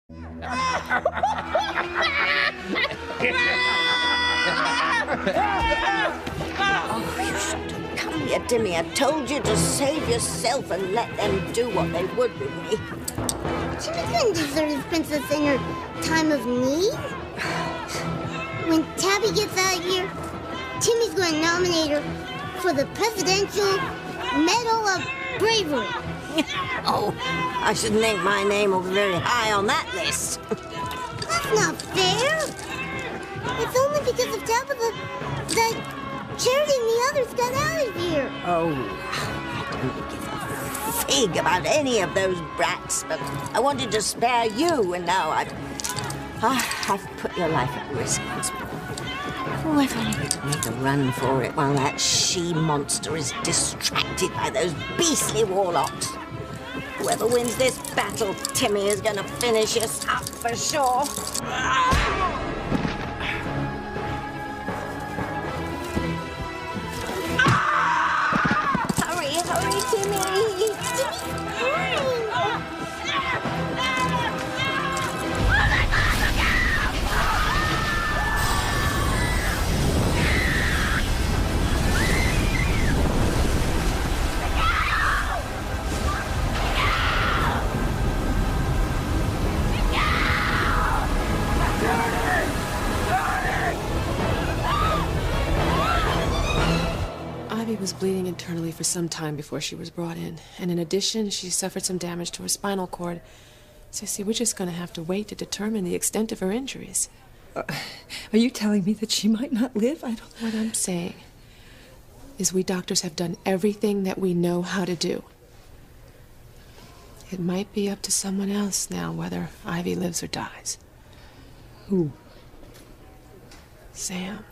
Oh, you shouldn't have come here, Timmy. I told you to save yourself and let them do what they would with me. Timmy couldn't desert his princess in her time of need. When Tabby gets out of here, Timmy's going to nominate her for the Presidential Medal of Bravery. Oh, I should think my name will be very high on that list. That's not fair. It's only because of Tabitha that Charity and the others got out of here. Oh, I don't give a fig about any of those brats, but I wanted to spare you, and now I've put your life at risk once more. Oh, if only we could make a run for it while that she-monster is distracted by those beastly warlocks. Whoever wins this battle, Timmy is going to finish us up for sure. Hurry, Timmy! Ivy was bleeding internally for some time before she was brought in. And in addition, she suffered some damage to her spinal cord. Sissy, we're just going to have to wait to determine the extent of her injuries. Are you telling me that she might not live? What I'm saying is we doctors have done everything that we know how to do. It might be up to someone else now whether Ivy lives or dies. Who? Sam.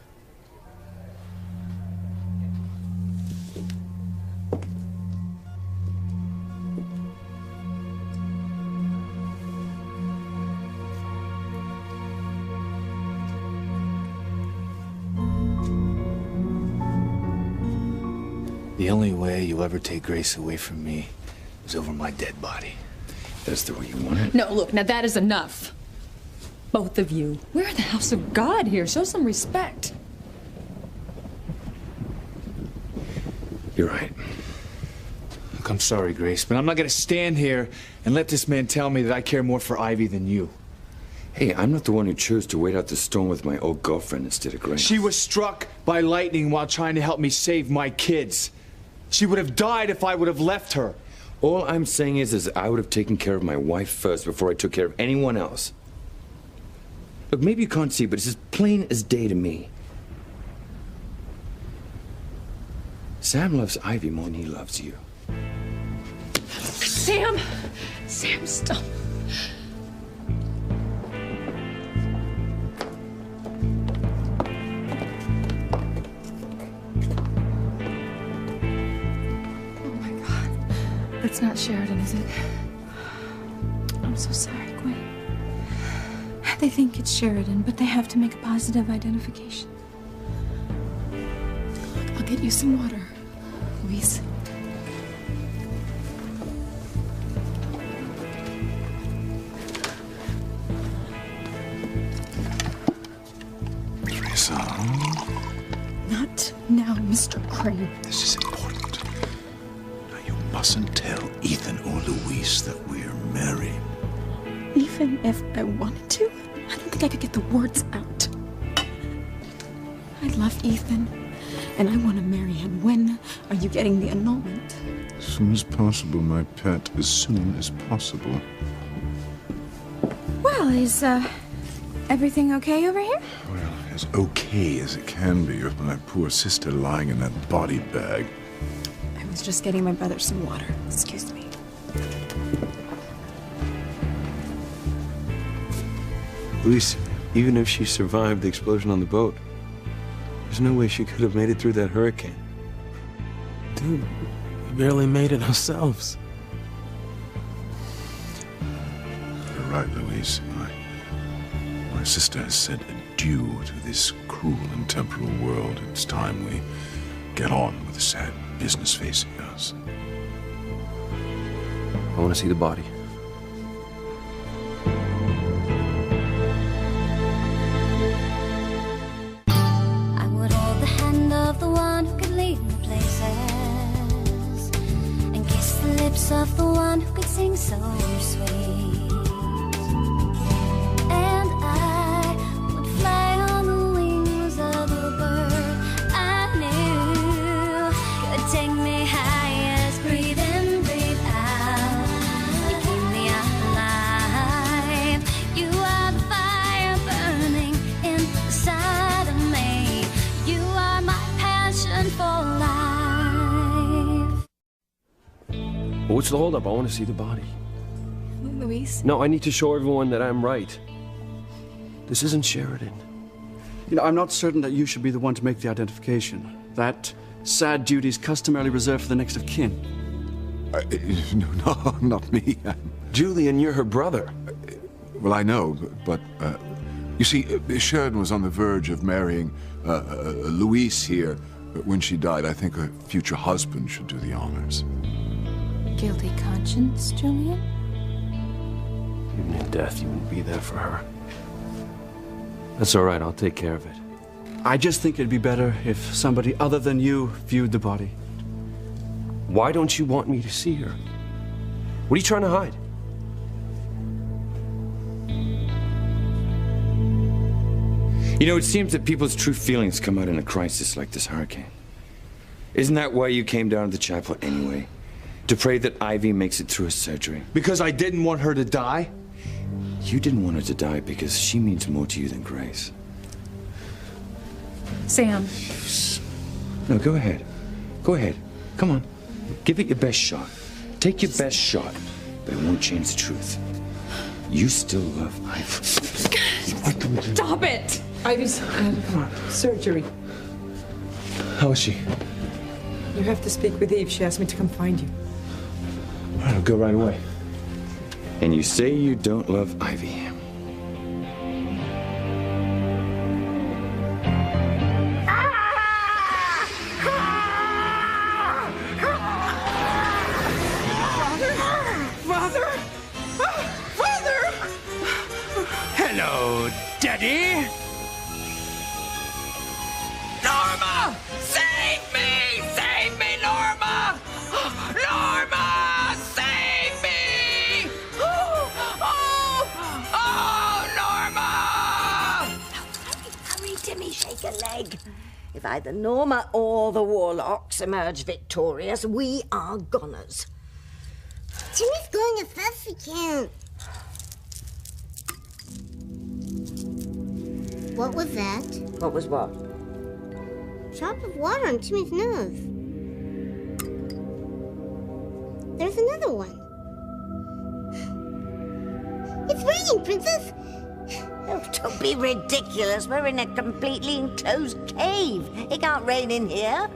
The only way you'll ever take Grace away from me is over my dead body. That's the way you want it? No, look, now that is enough. Both of you. We're in the house of God here. Show some respect. You're right. Look, I'm sorry, Grace, but I'm not gonna stand here and let this man tell me that I care more for Ivy than you. Hey, I'm not the one who chose to wait out the storm with my old girlfriend instead of Grace. She was struck by lightning while trying to help me save my kids. She would have died if I would have left her. All I'm saying is I would have taken care of my wife first before I took care of anyone else. Look, maybe you can't see, but it's as plain as day to me. Sam loves Ivy more than he loves you. Sam! Sam, stop. It's not Sheridan, is it? I'm so sorry, Gwen. They think it's Sheridan, but they have to make a positive identification. I'll get you some water, Louise. Teresa. Not now, Mr. Crane. This is important. You mustn't tell Ethan or Louise that we're married. Even if I wanted to, I don't think I could get the words out. I love Ethan, and I want to marry him. When are you getting the annulment? As soon as possible, my pet. As soon as possible. Well, is, everything okay over here? Well, as okay as it can be with my poor sister lying in that body bag. I was just getting my brother some water. Excuse me. Louise, even if she survived the explosion on the boat, there's no way she could have made it through that hurricane. Dude, we barely made it ourselves. You're right, Louise. My sister has said adieu to this cruel and temporal world. It's time we get on with the sad business facing us. I want to see the body. of the one who could sing so sweet. And I would fly on the wings of a bird I knew could take me highest. Breathe in, breathe out. You keep me alive. You are the fire burning inside of me. You are my passion for life. Well, what's the holdup? I want to see the body. Luis? No, I need to show everyone that I'm right. This isn't Sheridan. You know, I'm not certain that you should be the one to make the identification. That sad duty is customarily reserved for the next of kin. No, not me. Julian, you're her brother. Well, I know, but you see, Sheridan was on the verge of marrying Luis here. But when she died, I think her future husband should do the honors. Guilty conscience, Julian? Even in death, you wouldn't be there for her. That's all right, I'll take care of it. I just think it'd be better if somebody other than you viewed the body. Why don't you want me to see her? What are you trying to hide? You know, it seems that people's true feelings come out in a crisis like this hurricane. Isn't that why you came down to the chapel anyway? To pray that Ivy makes it through her surgery? Because I didn't want her to die? You didn't want her to die because she means more to you than Grace. Sam. No, go ahead. Go ahead. Come on. Give it your best shot. Take your best shot. But it won't change the truth. You still love Ivy. Stop it! Ivy's surgery. How is she? You have to speak with Eve. She asked me to come find you. All right, I'll go right away. And you say you don't love Ivy. Hello, Daddy. Norma! Save me! Save me, Norma! Norma! Save me! Norma! Hurry, Timmy, shake a leg. If either Norma or the Warlocks emerge victorious, we are goners. Timmy's going as fast as he can. What was that? What was what? Drop of water on Timmy's nose. There's another one. It's raining, Princess! Oh, don't be ridiculous. We're in a completely enclosed cave. It can't rain in here.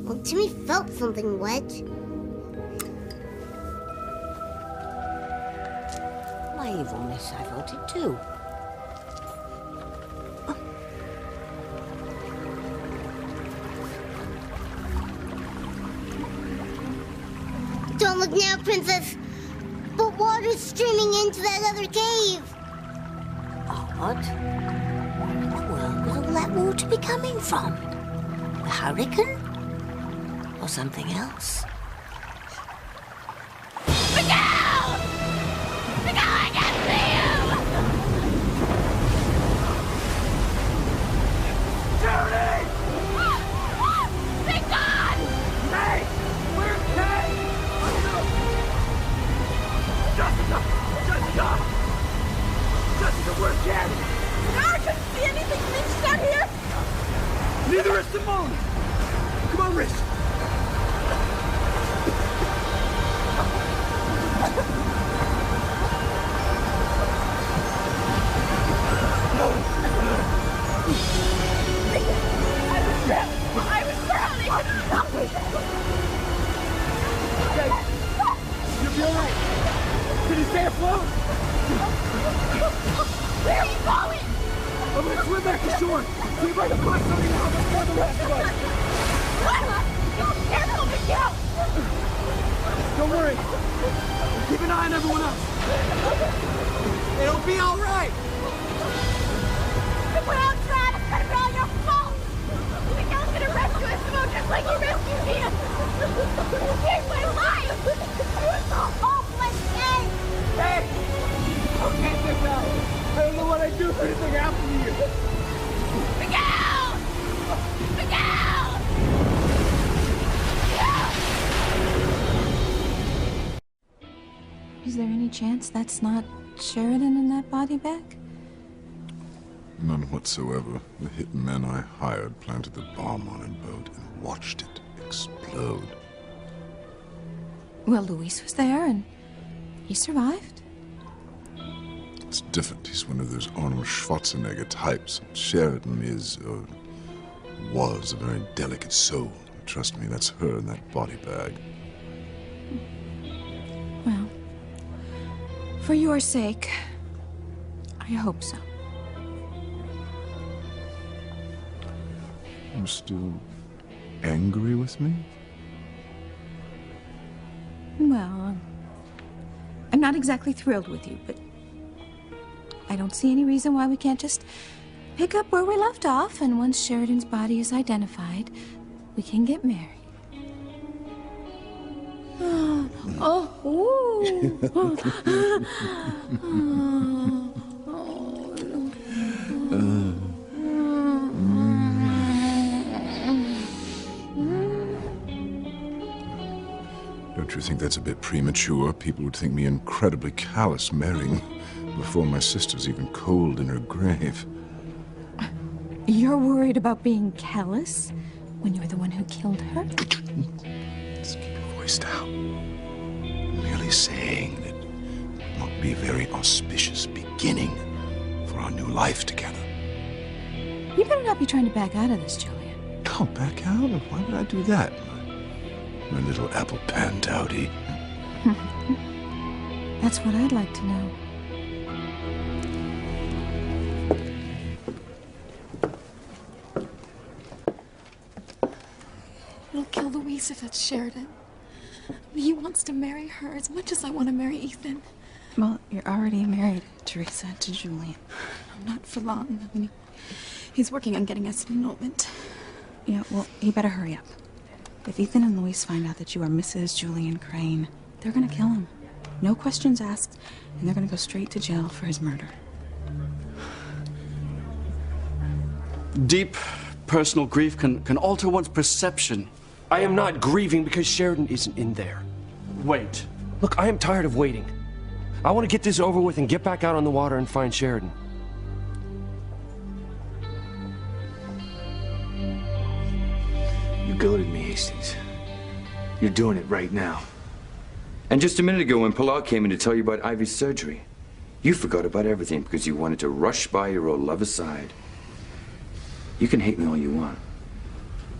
Well, Timmy felt something wet. My evilness, I felt it too. Don't look now, Princess. But water's streaming into that other cave. What? Where in the world would all that water be coming from? The hurricane? Or something else? Miguel! Miguel, I can't see you! Judy! Thank God! Hey! Where's Kay? Jessica! Jessica! Jessica, where's Ken? I couldn't see anything. She's not here. Neither is Simone. Come on, Rich. I was drowning. Okay. You'll be all right. Can you stay afloat? Where are you going? I'm gonna swim back to shore. See if I can find something out before the rest of us. What? Careful, Miguel! Don't worry. Keep an eye on everyone else. It'll be all right. We're all trapped. It's gonna be all your fault. Miguel's gonna rescue us, Simone, just like he rescued me. You saved my life. I do if anything happened to you? Miguel! Miguel! Is there any chance that's not Sheridan in that body bag? None whatsoever. The hitmen I hired planted the bomb on her boat and watched it explode. Well, Luis was there and he survived. It's different. He's one of those Arnold Schwarzenegger types. Sheridan is, was a very delicate soul. Trust me, that's her in that body bag. Well, for your sake, I hope so. You're still angry with me? Well, I'm not exactly thrilled with you, but I don't see any reason why we can't just pick up where we left off, and once Sheridan's body is identified, we can get married. Don't you think that's a bit premature? People would think me incredibly callous marrying before my sister's even cold in her grave. You're worried about being callous when you're the one who killed her? Just keep your voice down. I'm merely saying that it might be a very auspicious beginning for our new life together. You better not be trying to back out of this, Julian. I'll back out? Why would I do that? My little apple pan dowdy. That's what I'd like to know. It'll kill Louise if it's Sheridan. He wants to marry her as much as I want to marry Ethan. Well, you're already married, Teresa, to Julian. Not for long. I mean, he's working on getting us an annulment. Yeah, well, you better hurry up. If Ethan and Louise find out that you are Mrs. Julian Crane, they're gonna kill him. No questions asked, and they're gonna go straight to jail for his murder. Deep personal grief can alter one's perception. I am not grieving because Sheridan isn't in there. Wait. Look, I am tired of waiting. I want to get this over with and get back out on the water and find Sheridan. You goaded me, Hastings. You're doing it right now. And just a minute ago when Pilar came in to tell you about Ivy's surgery, you forgot about everything because you wanted to rush by your old love aside. You can hate me all you want.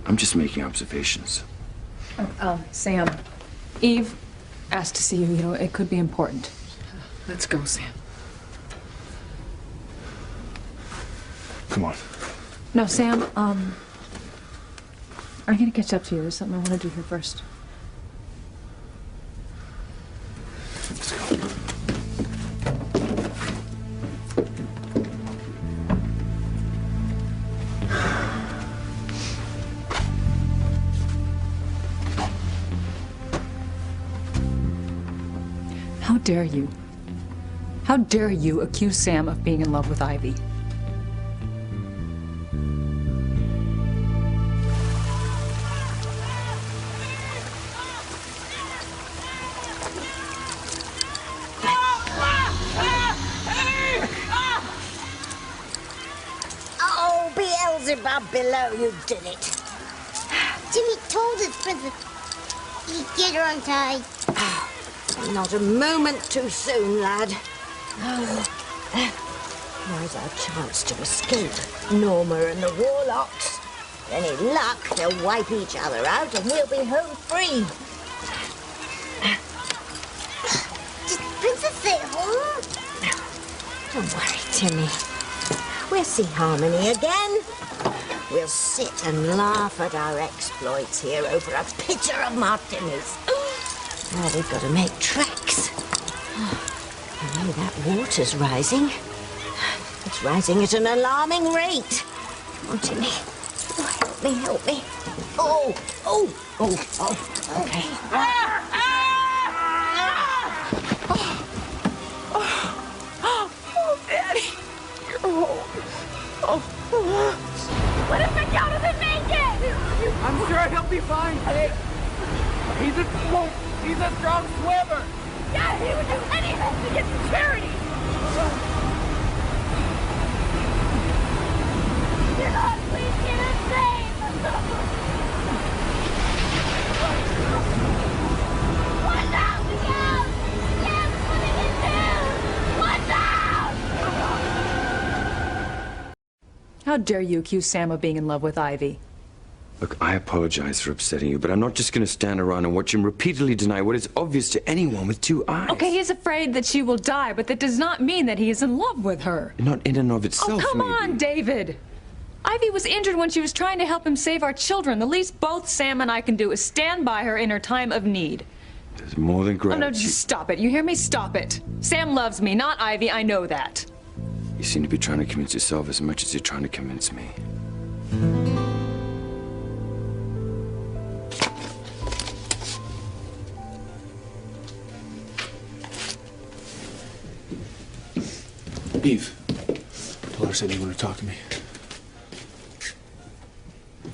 I'm just making observations. Sam, Eve asked to see you. You know, it could be important. Let's go, Sam. Come on. No, Sam, I'm gonna catch up to you. There's something I want to do here first. Let's go. How dare you? How dare you accuse Sam of being in love with Ivy? Oh, Beelzebub below, you did it. Timmy told us, Princess. He'd get her untied. Not a moment too soon, lad. Oh. Now's our chance to escape Norma and the Warlocks. Any luck, they'll wipe each other out and we'll be home free. Did Princess stay home? Don't worry, Timmy. We'll see Harmony again. We'll sit and laugh at our exploits here over a pitcher of martinis. Now we've got to make tracks. I know that water's rising. It's rising at an alarming rate. Come on, Timmy. Oh, help me, help me. Okay. Oh, Daddy. You're He's a strong swimmer. Yeah, he would do anything to get to charity. You're not pleasing his name. Watch out, Miguel! Sam's putting his down! Watch out! How dare you accuse Sam of being in love with Ivy? Look, I apologize for upsetting you, but I'm not just going to stand around and watch him repeatedly deny what is obvious to anyone with two eyes. Okay, he is afraid that she will die, but that does not mean that he is in love with her. Not in and of itself, Oh, come maybe. on, David! Ivy was injured when she was trying to help him save our children. The least both Sam and I can do is stand by her in her time of need. There's more than Oh, gratitude. no, just stop it. You hear me? Stop it. Sam loves me, not Ivy. I know that. You seem to be trying to convince yourself as much as you're trying to convince me. Eve, Dolores said you want to talk to me.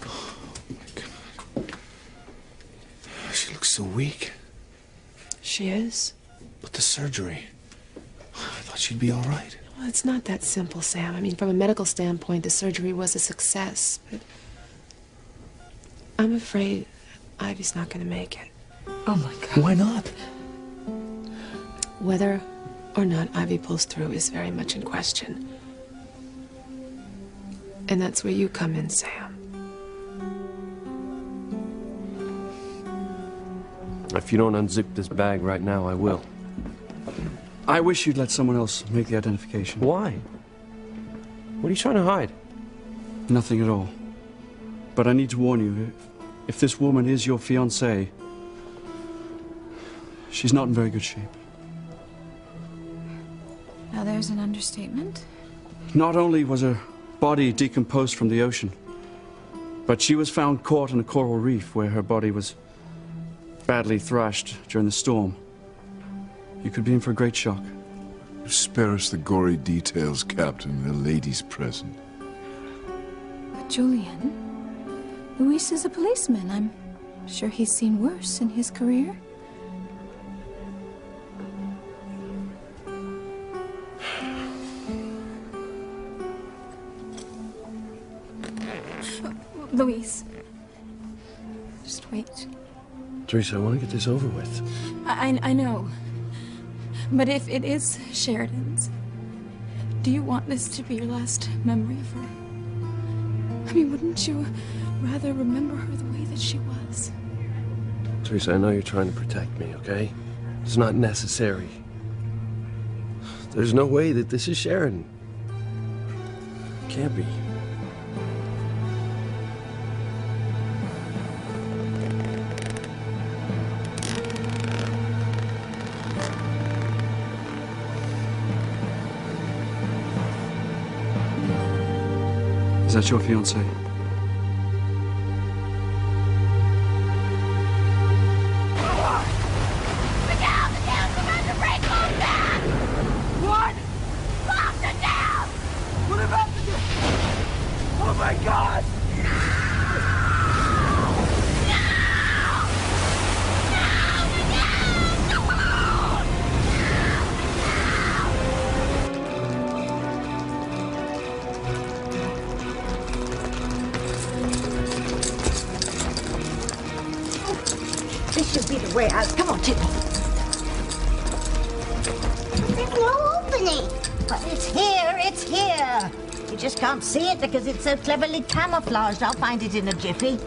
Oh, my God. She looks so weak. She is? But the surgery. I thought she'd be all right. Well, it's not that simple, Sam. I mean, from a medical standpoint, the surgery was a success, but I'm afraid Ivy's not going to make it. Oh, my God. Why not? Whether or not Ivy pulls through is very much in question. And that's where you come in, Sam. If you don't unzip this bag right now, I will. I wish you'd let someone else make the identification. Why? What are you trying to hide? Nothing at all. But I need to warn you, if this woman is your fiancée, she's not in very good shape. Now there's an understatement. Not only was her body decomposed from the ocean, but she was found caught in a coral reef where her body was badly thrashed during the storm. You could be in for a great shock. Spare us the gory details, Captain. The lady's present. But Julian, Luis is a policeman. I'm sure he's seen worse in his career. Luis, just wait. Teresa, I want to get this over with. I know. But if it is Sheridan's, do you want this to be your last memory of her? I mean, wouldn't you rather remember her the way that she was? Teresa, I know you're trying to protect me, okay? It's not necessary. There's no way that this is Sheridan. Can't be. Is that your fiancée? What? Lock it down! What about the... Oh my God! This should be the way out. Come on, Tippy. There's no opening. But it's here, it's here. You just can't see it because it's so cleverly camouflaged. I'll find it in a jiffy.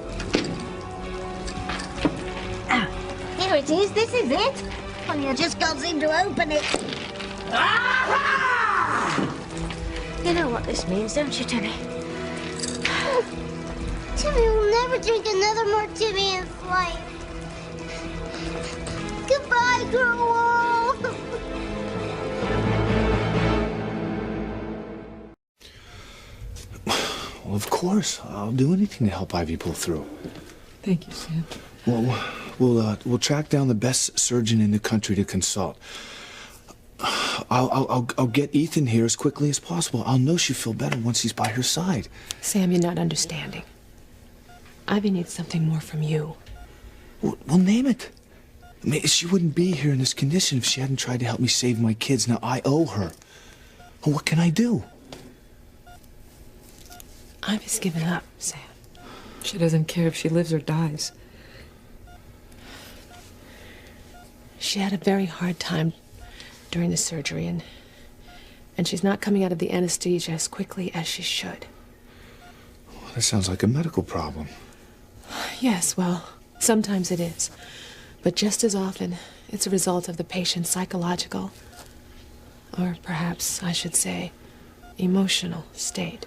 Here it is, this is it. Only I just can't seem to open it. You know what this means, don't you, Timmy? Timmy will never drink another martini in his life. Goodbye, Growell. Well, of course. I'll do anything to help Ivy pull through. Thank you, Sam. Well, we'll track down the best surgeon in the country to consult. I'll get Ethan here as quickly as possible. I'll know she'll feel better once he's by her side. Sam, you're not understanding. Ivy needs something more from you. Well, name it. I mean, she wouldn't be here in this condition if she hadn't tried to help me save my kids. Now, I owe her. Well, what can I do? Ivy's given up, Sam. She doesn't care if she lives or dies. She had a very hard time during the surgery, and she's not coming out of the anesthesia as quickly as she should. Well, that sounds like a medical problem. Yes, well, sometimes it is. But just as often, it's a result of the patient's psychological, or perhaps I should say, emotional state.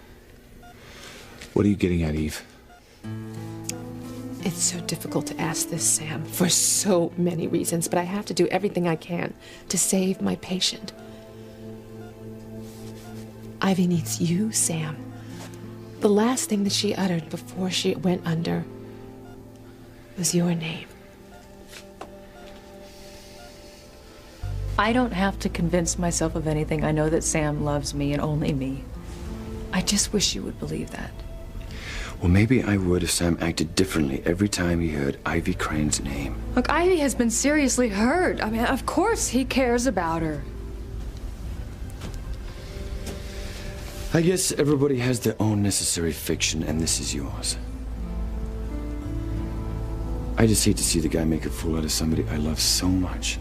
What are you getting at, Eve? It's so difficult to ask this, Sam, for so many reasons, but I have to do everything I can to save my patient. Ivy needs you, Sam. The last thing that she uttered before she went under was your name. I don't have to convince myself of anything. I know that Sam loves me and only me. I just wish you would believe that. Well, maybe I would if Sam acted differently every time he heard Ivy Crane's name. Look, Ivy has been seriously hurt. I mean, of course he cares about her. I guess everybody has their own necessary fiction, and this is yours. I just hate to see the guy make a fool out of somebody I love so much.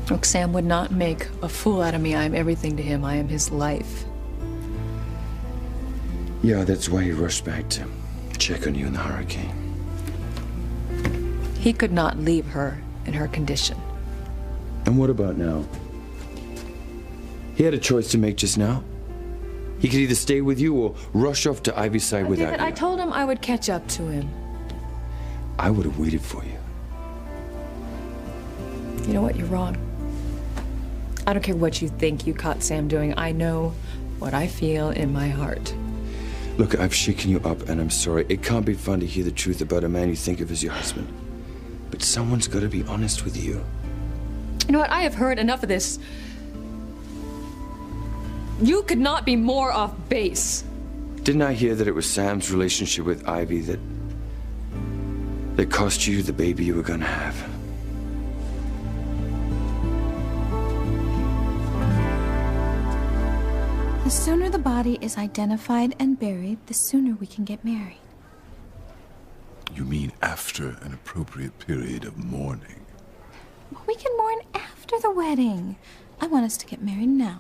Look, Sam would not make a fool out of me. I am everything to him. I am his life. Yeah, that's why he rushed back to check on you in the hurricane. He could not leave her in her condition. And what about now? He had a choice to make just now. He could either stay with you or rush off to Ivy's side without David, you. I told him I would catch up to him. I would have waited for you. You know what? You're wrong. I don't care what you think you caught Sam doing. I know what I feel in my heart. Look, I've shaken you up, and I'm sorry. It can't be fun to hear the truth about a man you think of as your husband. But someone's got to be honest with you. You know what? I have heard enough of this. You could not be more off base. Didn't I hear that it was Sam's relationship with Ivy that cost you the baby you were gonna have? The sooner the body is identified and buried, the sooner we can get married. You mean after an appropriate period of mourning? Well, we can mourn after the wedding. I want us to get married now.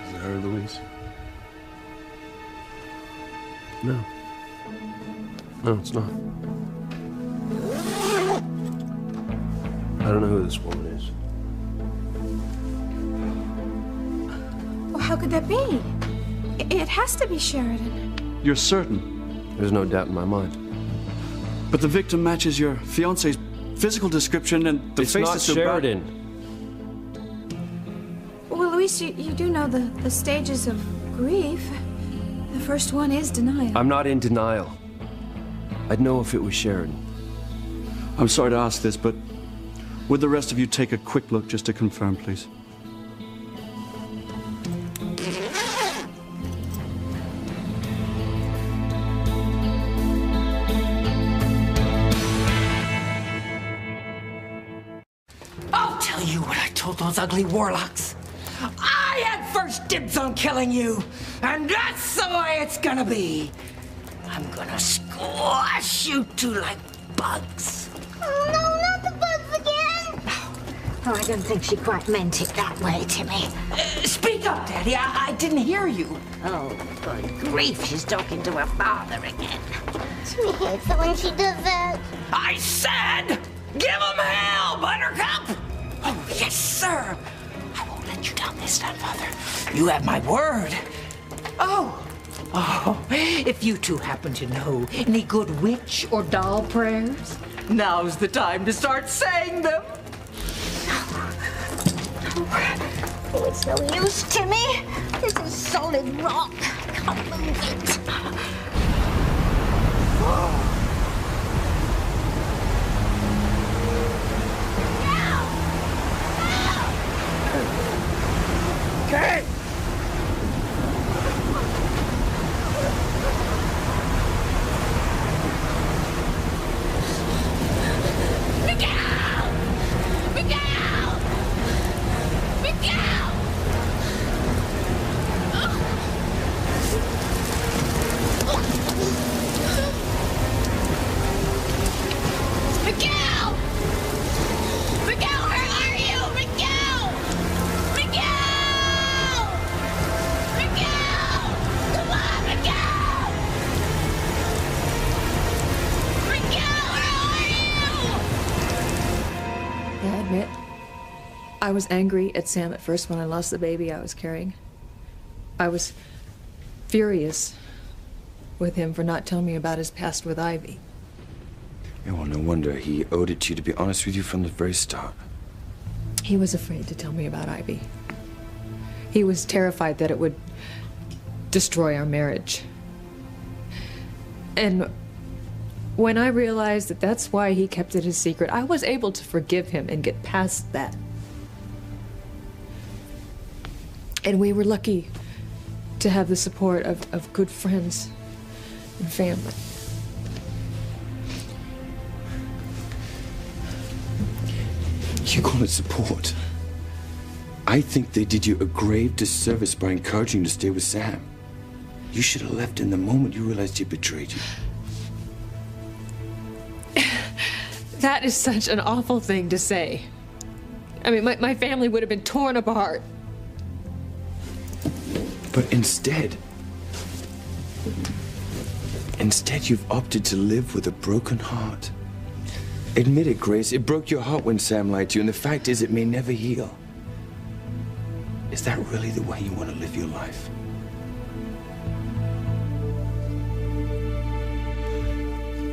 Is that her, Louise? No. No, it's not. I don't know who this woman is. Well, how could that be? It has to be Sheridan. You're certain? There's no doubt in my mind. But the victim matches your fiance's physical description and the It's face not is so Sheridan. Well, Luis, you do know the stages of grief. The first one is denial. I'm not in denial. I'd know if it was Sheridan. I'm sorry to ask this, but would the rest of you take a quick look just to confirm, please? I'll tell you what I told those ugly warlocks. I had first dibs on killing you, and that's the way it's gonna be. I'm gonna squash you two like bugs. Oh, no, not the bugs again! Oh, I don't think she quite meant it that way, Timmy. Speak up, Daddy. I didn't hear you. Oh, good grief, she's talking to her father again. Timmy hates it when she does that. I said, give him hell, Buttercup! Oh, yes, sir. I won't let you down this time, Father. You have my word. Oh, if you two happen to know any good witch or doll prayers, now's the time to start saying them. Oh, it's no use, Timmy. This is solid rock. I can't move it. Okay. I was angry at Sam at first when I lost the baby I was carrying. I was furious with him for not telling me about his past with Ivy. Yeah, well, no wonder. He owed it to you to be honest with you from the very start. He was afraid to tell me about Ivy. He was terrified that it would destroy our marriage. And when I realized that that's why he kept it a secret, I was able to forgive him and get past that. And we were lucky to have the support of good friends and family. You call it support? I think they did you a grave disservice by encouraging you to stay with Sam. You should have left in the moment you realized he betrayed you. That is such an awful thing to say. I mean, my family would have been torn apart. But instead you've opted to live with a broken heart. Admit it, Grace. It broke your heart when Sam lied to you, and the fact is it may never heal. Is that really the way you want to live your life?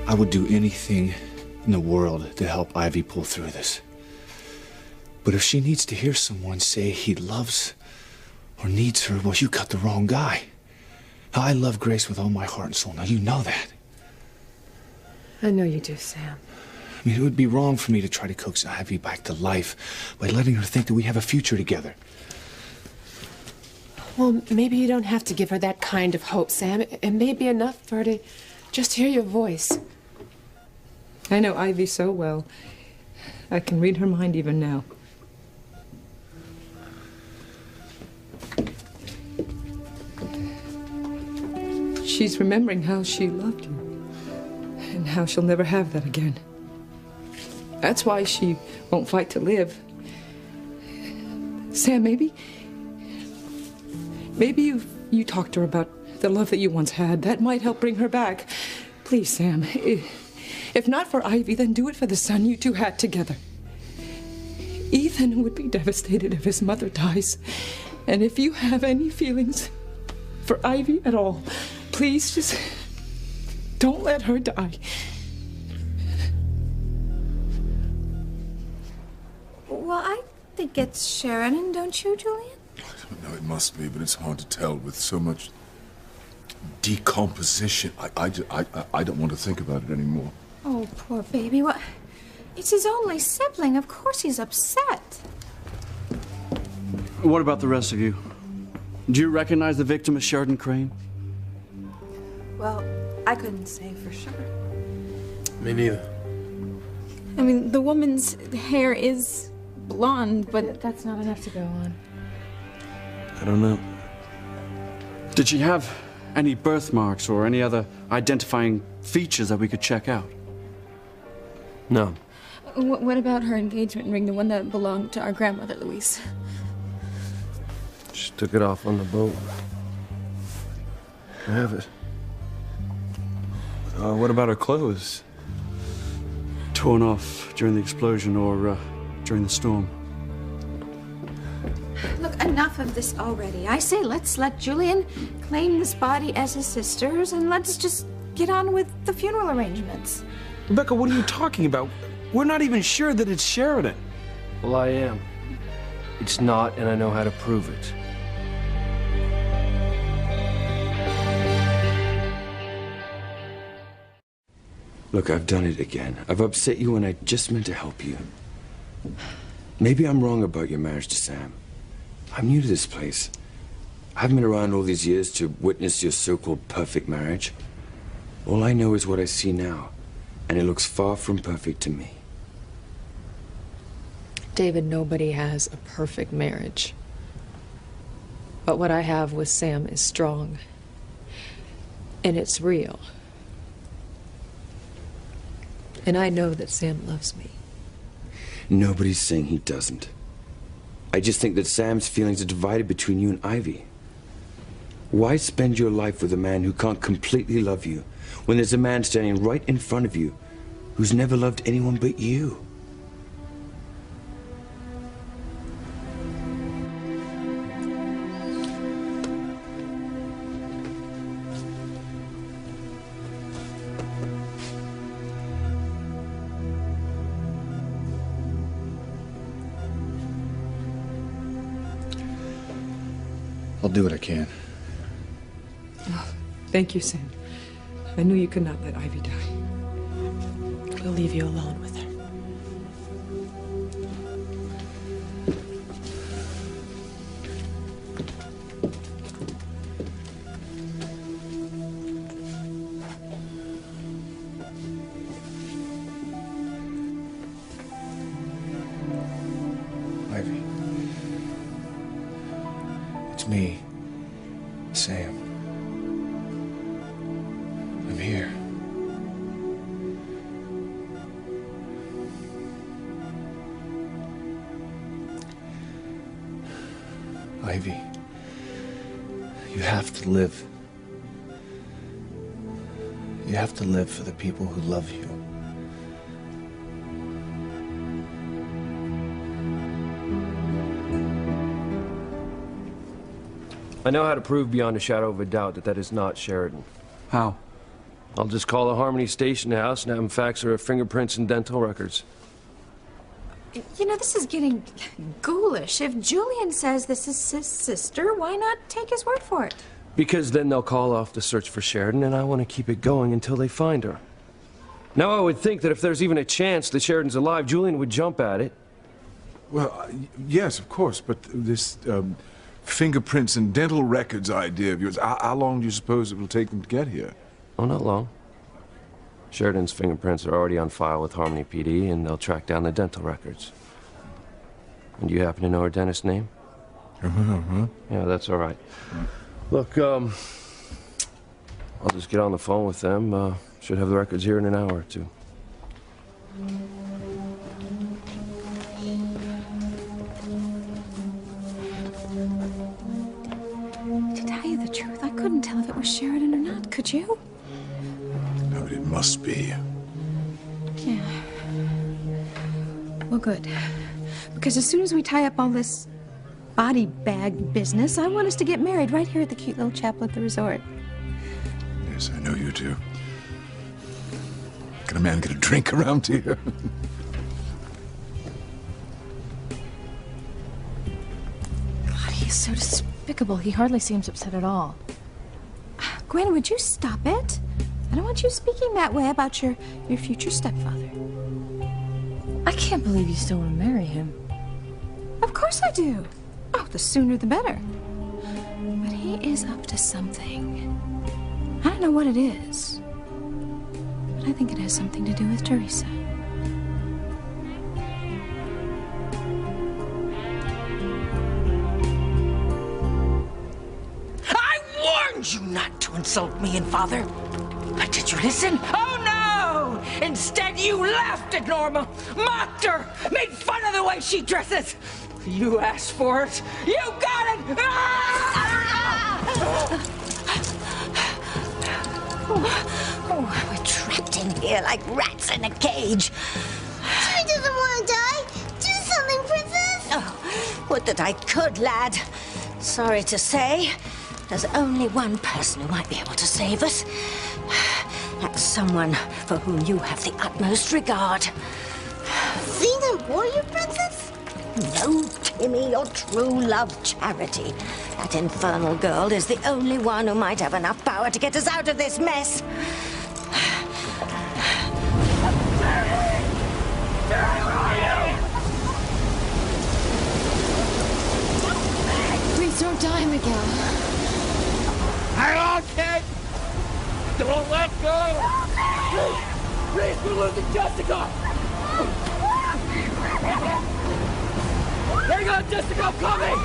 I would do anything in the world to help Ivy pull through this. But if she needs to hear someone say he loves or needs her, well, you got the wrong guy. I love Grace with all my heart and soul. Now, you know that. I know you do, Sam. I mean, it would be wrong for me to try to coax Ivy back to life by letting her think that we have a future together. Well, maybe you don't have to give her that kind of hope, Sam. It may be enough for her to just hear your voice. I know Ivy so well. I can read her mind even now. She's remembering how she loved you, and how she'll never have that again. That's why she won't fight to live. Sam, maybe you talk to her about the love that you once had. That might help bring her back. Please, Sam, if not for Ivy, then do it for the son you two had together. Ethan would be devastated if his mother dies. And if you have any feelings for Ivy at all, please just don't let her die. Well, I think it's Sheridan, don't you, Julian? I don't know, it must be, but it's hard to tell with so much decomposition. I don't want to think about it anymore. Oh, poor baby. What? It's his only sibling. Of course he's upset. What about the rest of you? Do you recognize the victim as Sheridan Crane? Well, I couldn't say for sure. Me neither. I mean, the woman's hair is blonde, but that's not enough to go on. I don't know. Did she have any birthmarks or any other identifying features that we could check out? No. What about her engagement ring, the one that belonged to our grandmother, Louise? She took it off on the boat. I have it. What about her clothes? Torn off during the explosion or during the storm. Look, enough of this already. I say let's let Julian claim this body as his sister's and let's just get on with the funeral arrangements. Rebecca, what are you talking about? We're not even sure that it's Sheridan. Well, I am. It's not, and I know how to prove it. Look, I've done it again. I've upset you and I just meant to help you. Maybe I'm wrong about your marriage to Sam. I'm new to this place. I haven't been around all these years to witness your so-called perfect marriage. All I know is what I see now, and it looks far from perfect to me. David, nobody has a perfect marriage. But what I have with Sam is strong. And it's real. And I know that Sam loves me. Nobody's saying he doesn't. I just think that Sam's feelings are divided between you and Ivy. Why spend your life with a man who can't completely love you when there's a man standing right in front of you who's never loved anyone but you? do what I can. Oh, thank you, Sam. I knew you could not let Ivy die. We'll leave you alone with her. Ivy. It's me, Sam. I'm here. Ivy, you have to live. You have to live for the people who love you. I know how to prove beyond a shadow of a doubt that that is not Sheridan. How? I'll just call the Harmony Station House and have them fax her fingerprints and dental records. You know, this is getting ghoulish. If Julian says this is his sister, why not take his word for it? Because then they'll call off the search for Sheridan, and I want to keep it going until they find her. Now, I would think that if there's even a chance that Sheridan's alive, Julian would jump at it. Well, yes, of course, but this fingerprints and dental records idea of yours, how long do you suppose it will take them to get here? Oh, not long. Sheridan's fingerprints are already on file with Harmony PD, and they'll track down the dental records. And do you happen to know her dentist's name? Yeah, that's all right. Look, I'll just get on the phone with them. Should have the records here in an hour or two. To tell you the truth, I couldn't tell if it was Sheridan or not, could you? No, but it must be. Yeah. Well, good. Because as soon as we tie up all this body bag business, I want us to get married right here at the cute little chapel at the resort. Yes, I know you do. Can a man get a drink around here? God, he's so despicable. He hardly seems upset at all. Gwen, would you stop it? I don't want you speaking that way about your future stepfather. I can't believe you still want to marry him. Of course I do. Oh, the sooner the better. But he is up to something. I don't know what it is. But I think it has something to do with Teresa. I warned you not to insult me and Father. But did you listen? Oh, no! Instead, you laughed at Norma, mocked her, made fun of the way she dresses. You asked for it. You got it! Oh, we're trapped in here like rats in a cage. She doesn't want to die. Do something, Princess. Oh, would that I could, lad. Sorry to say, there's only one person who might be able to save us. That's someone for whom you have the utmost regard. Xenon warrior, Princess? No, Timmy, your true love, Charity. That infernal girl is the only one who might have enough power to get us out of this mess. Please don't die, Miguel. Hang on, kid! Don't let go! Please, we're losing Jessica! Hang on, Jessica, I'm coming!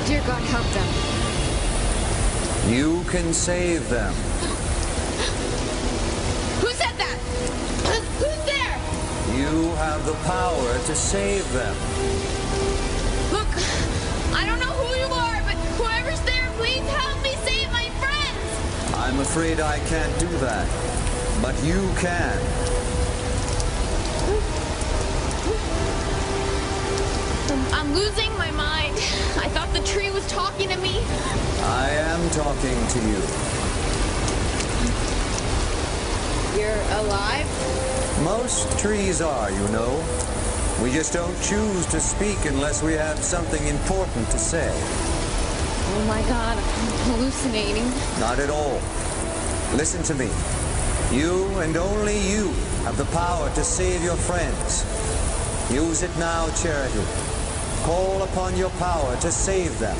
Dear God, help them. You can save them. Who said that? Who's there? You have the power to save them. Look, I don't know who you are, but whoever's there, please help me save my friends. I'm afraid I can't do that, but you can. I'm losing my mind. I thought the tree was talking to me. I am talking to you. you're alive? Most trees are, you know. We just don't choose to speak unless we have something important to say. Oh my god, I'm hallucinating. Not at all. Listen to me. You and only you have the power to save your friends. Use it now, Charity. Call upon your power to save them.